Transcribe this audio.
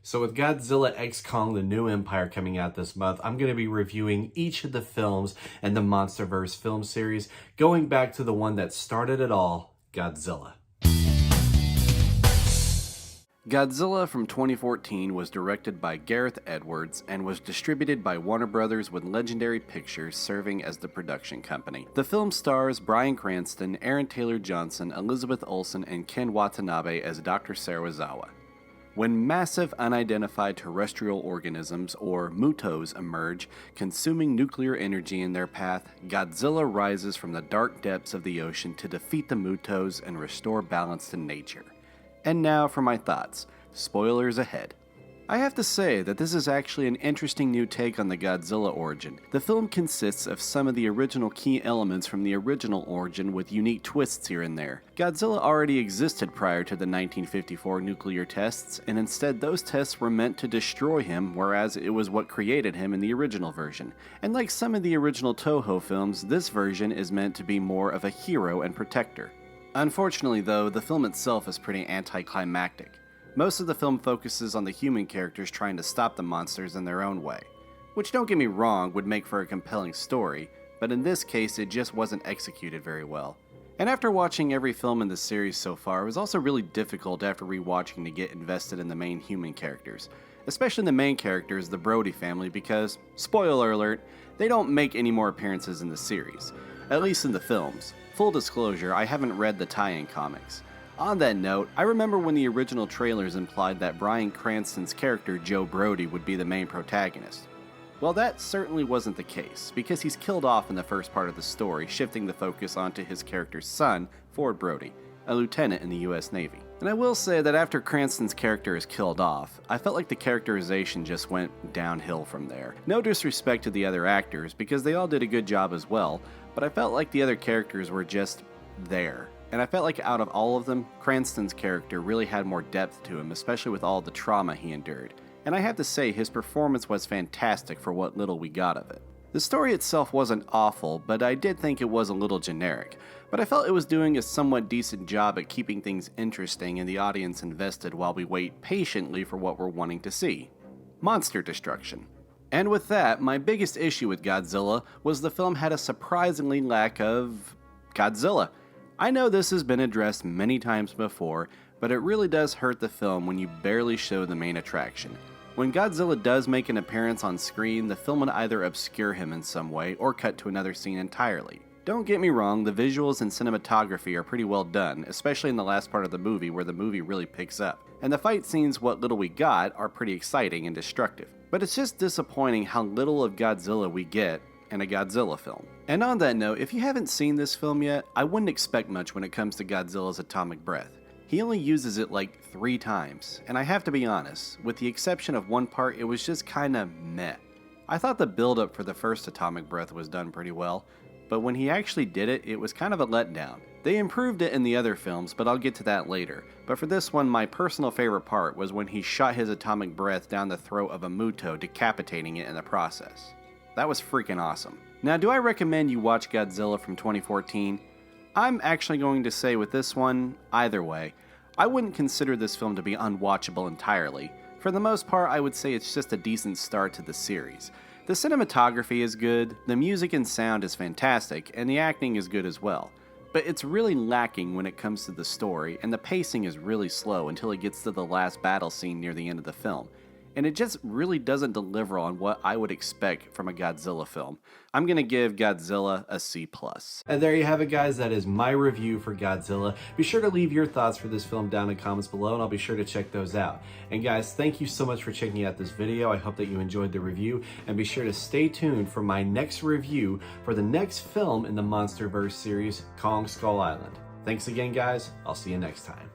So with Godzilla x Kong: The New Empire coming out this month, I'm going to be reviewing each of the films in the MonsterVerse film series, going back to the one that started it all, Godzilla. Godzilla from 2014 was directed by Gareth Edwards and was distributed by Warner Brothers with Legendary Pictures serving as the production company. The film stars Bryan Cranston, Aaron Taylor-Johnson, Elizabeth Olsen, and Ken Watanabe as Dr. Serizawa. When massive unidentified terrestrial organisms, or MUTOs, emerge, consuming nuclear energy in their path, Godzilla rises from the dark depths of the ocean to defeat the MUTOs and restore balance to nature. And now for my thoughts. Spoilers ahead. I have to say that this is actually an interesting new take on the Godzilla origin. The film consists of some of the original key elements from the original origin with unique twists here and there. Godzilla already existed prior to the 1954 nuclear tests, and instead those tests were meant to destroy him, whereas it was what created him in the original version. And like some of the original Toho films, this version is meant to be more of a hero and protector. Unfortunately though, the film itself is pretty anticlimactic. Most of the film focuses on the human characters trying to stop the monsters in their own way, which, don't get me wrong, would make for a compelling story, but in this case it just wasn't executed very well. And after watching every film in the series so far, it was also really difficult after rewatching to get invested in the main human characters, especially the main characters, the Brody family, because, spoiler alert, they don't make any more appearances in the series, at least in the films. Full disclosure, I haven't read the tie-in comics. On that note, I remember when the original trailers implied that Bryan Cranston's character Joe Brody would be the main protagonist. Well, that certainly wasn't the case, because he's killed off in the first part of the story, shifting the focus onto his character's son, Ford Brody, a lieutenant in the US Navy. And I will say that after Cranston's character is killed off, I felt like the characterization just went downhill from there. No disrespect to the other actors, because they all did a good job as well, but I felt like the other characters were just there. And I felt like out of all of them, Cranston's character really had more depth to him, especially with all the trauma he endured. And I have to say, his performance was fantastic for what little we got of it. The story itself wasn't awful, but I did think it was a little generic. But I felt it was doing a somewhat decent job at keeping things interesting and the audience invested while we wait patiently for what we're wanting to see. Monster destruction. And with that, my biggest issue with Godzilla was the film had a surprisingly lack of Godzilla. I know this has been addressed many times before, but it really does hurt the film when you barely show the main attraction. When Godzilla does make an appearance on screen, the film would either obscure him in some way or cut to another scene entirely. Don't get me wrong, the visuals and cinematography are pretty well done, especially in the last part of the movie where the movie really picks up. And the fight scenes, what little we got, are pretty exciting and destructive. But it's just disappointing how little of Godzilla we get in a Godzilla film. And on that note, if you haven't seen this film yet, I wouldn't expect much when it comes to Godzilla's atomic breath. He only uses it like 3 times, and I have to be honest, with the exception of one part, it was just kinda meh. I thought the build-up for the first atomic breath was done pretty well, but when he actually did it, it was kind of a letdown. They improved it in the other films, but I'll get to that later. But for this one, my personal favorite part was when he shot his atomic breath down the throat of a MUTO, decapitating it in the process. That was freaking awesome. Now, do I recommend you watch Godzilla from 2014? I'm actually going to say with this one, either way. I wouldn't consider this film to be unwatchable entirely. For the most part, I would say it's just a decent start to the series. The cinematography is good, the music and sound is fantastic, and the acting is good as well. But it's really lacking when it comes to the story, and the pacing is really slow until it gets to the last battle scene near the end of the film. And it just really doesn't deliver on what I would expect from a Godzilla film. I'm gonna give Godzilla a C+. And there you have it, guys. That is my review for Godzilla. Be sure to leave your thoughts for this film down in the comments below, and I'll be sure to check those out. And guys, thank you so much for checking out this video. I hope that you enjoyed the review, and be sure to stay tuned for my next review for the next film in the MonsterVerse series, Kong Skull Island. Thanks again, guys. I'll see you next time.